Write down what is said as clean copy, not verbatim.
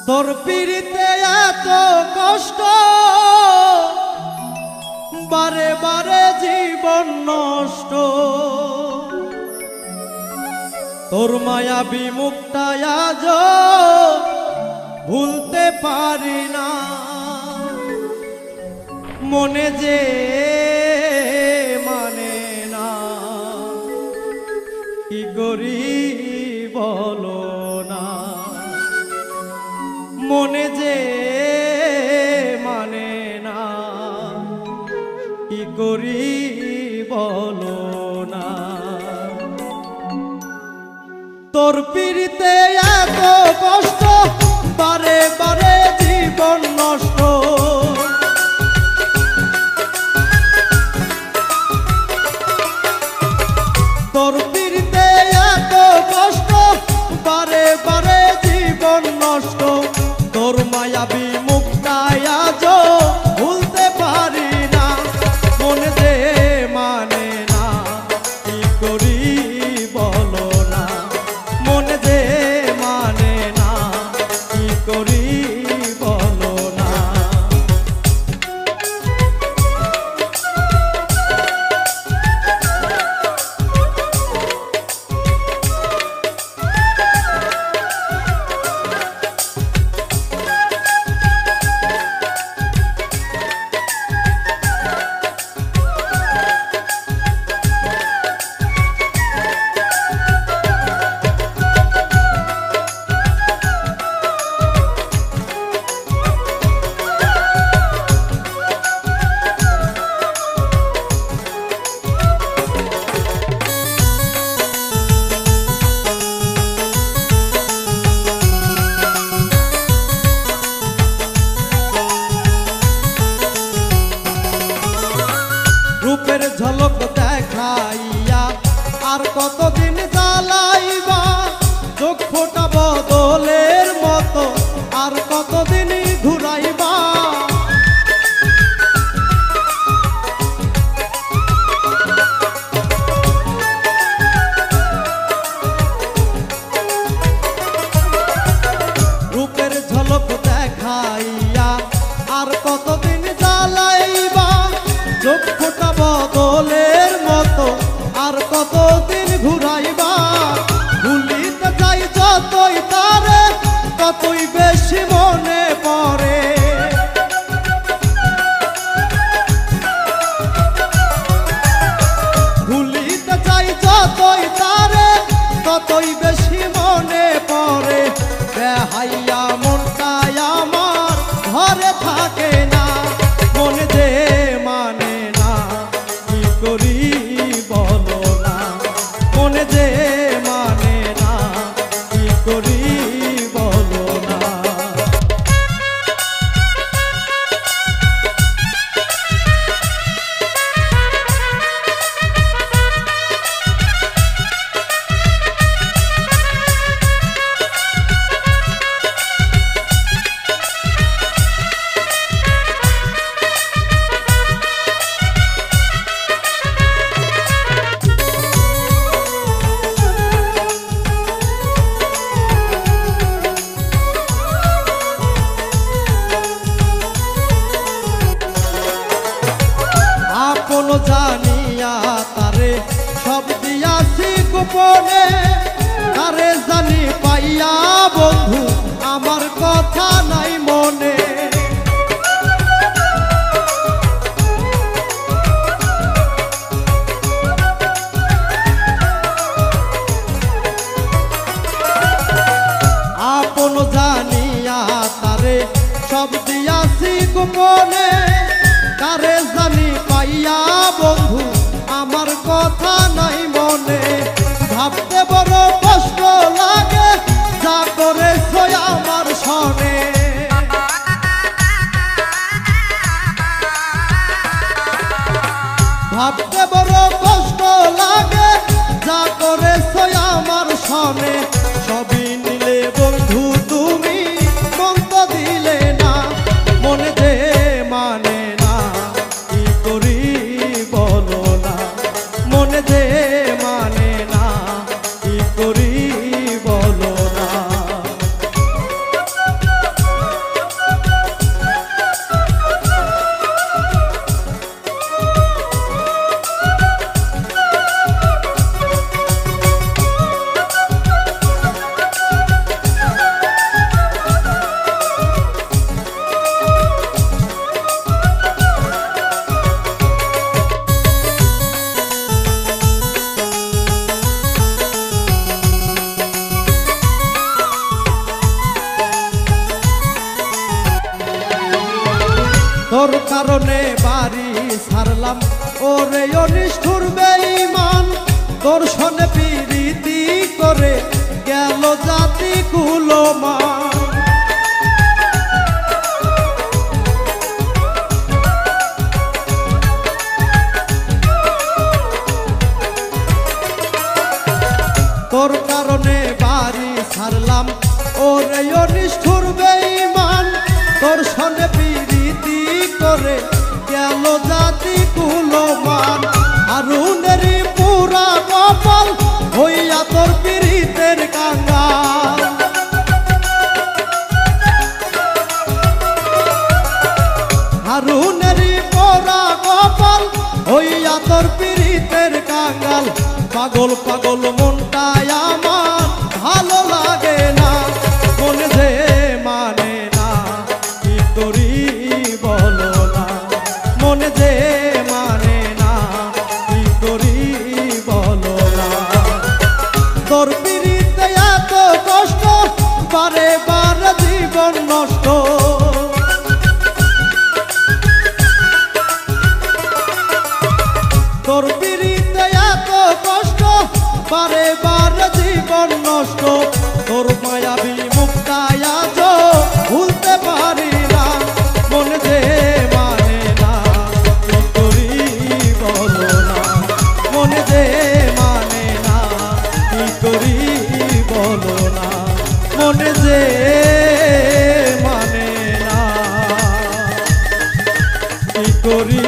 তোর পিড়িতে এত কষ্ট, বারে বারে জীবন নষ্ট। তোর মায়াবী মুখটা আজ ভুলতে পারি না। মনে যে মানে না, কি করি বলো না। মনে যে মানে না, কি করি বলো না। তোর পিড়িতে এত কষ্ট, বারে বারে জীবন নষ্ট। তোর পিড়িতে এত কষ্ট, বারে বারে জীবন নষ্ট। তোর মায়াবী মুখটা আজ ভুলতে পারি না। মনে যে মানে না, কি করি বলো না। মনে যে মানে না, কি করি বলো না। রূপের ঝলক দেখাইয়া আর কতদিন জ্বালাইবা। চোখ ফোটা বদলের মতো আর কতদিন ঘুরাইবা। রূপের ঝলক দেখাইয়া আর কতদিন জ্বালাইবা। চোখ ফোটা বদলের মতো আর কতদিন ঘুরাইবা। ভুলিতে চাই যতই তারে, ততই বেশি মনে পড়ে। ভুলিতে চাই যতই তারে, ততই বেশি মনে পড়ে। বেহাইয়া মনটা আমার ঘরে থাকে না। মনে যে মানে না, কি করি বলো না। মনে যে মানে না, কি করি বলো না। তোর কারণে বাড়ি ছাড়লাম ওরে অনিষ্ঠুর বেঈমান তোর সনে প্রীতি করে গেল জাতি কুলমান তোর কারণে বাড়ি ছাড়লাম ওরে অনিষ্ঠুর বেঈমান তোর সনে প্রীতি করে গেল জাতি কুলমান হারুনেরই পুরা কপাল হইয়া তোর পীড়িতের কাঙ্গাল হারুনেরই পুরা কপাল হইয়া তোর পীড়িতের কাঙ্গাল পাগল পাগল মনটাই আমার ভালো লাগে না মনে যে মানে না কি করি বলো না মনে যে মানে না কি করি বলো না তোর পীড়িতে এত কষ্ট বারে বারে জীবন নষ্ট তোর পীড়িতে এত কষ্ট বারে বারে জীবন নষ্ট তোর মায়াবী মুক্তায় আজ ভুলতে পারি না মনে যে মানে না কি করি বলো না মনে যে মানে না কি করি বলো না মনে যে মানে না কি করি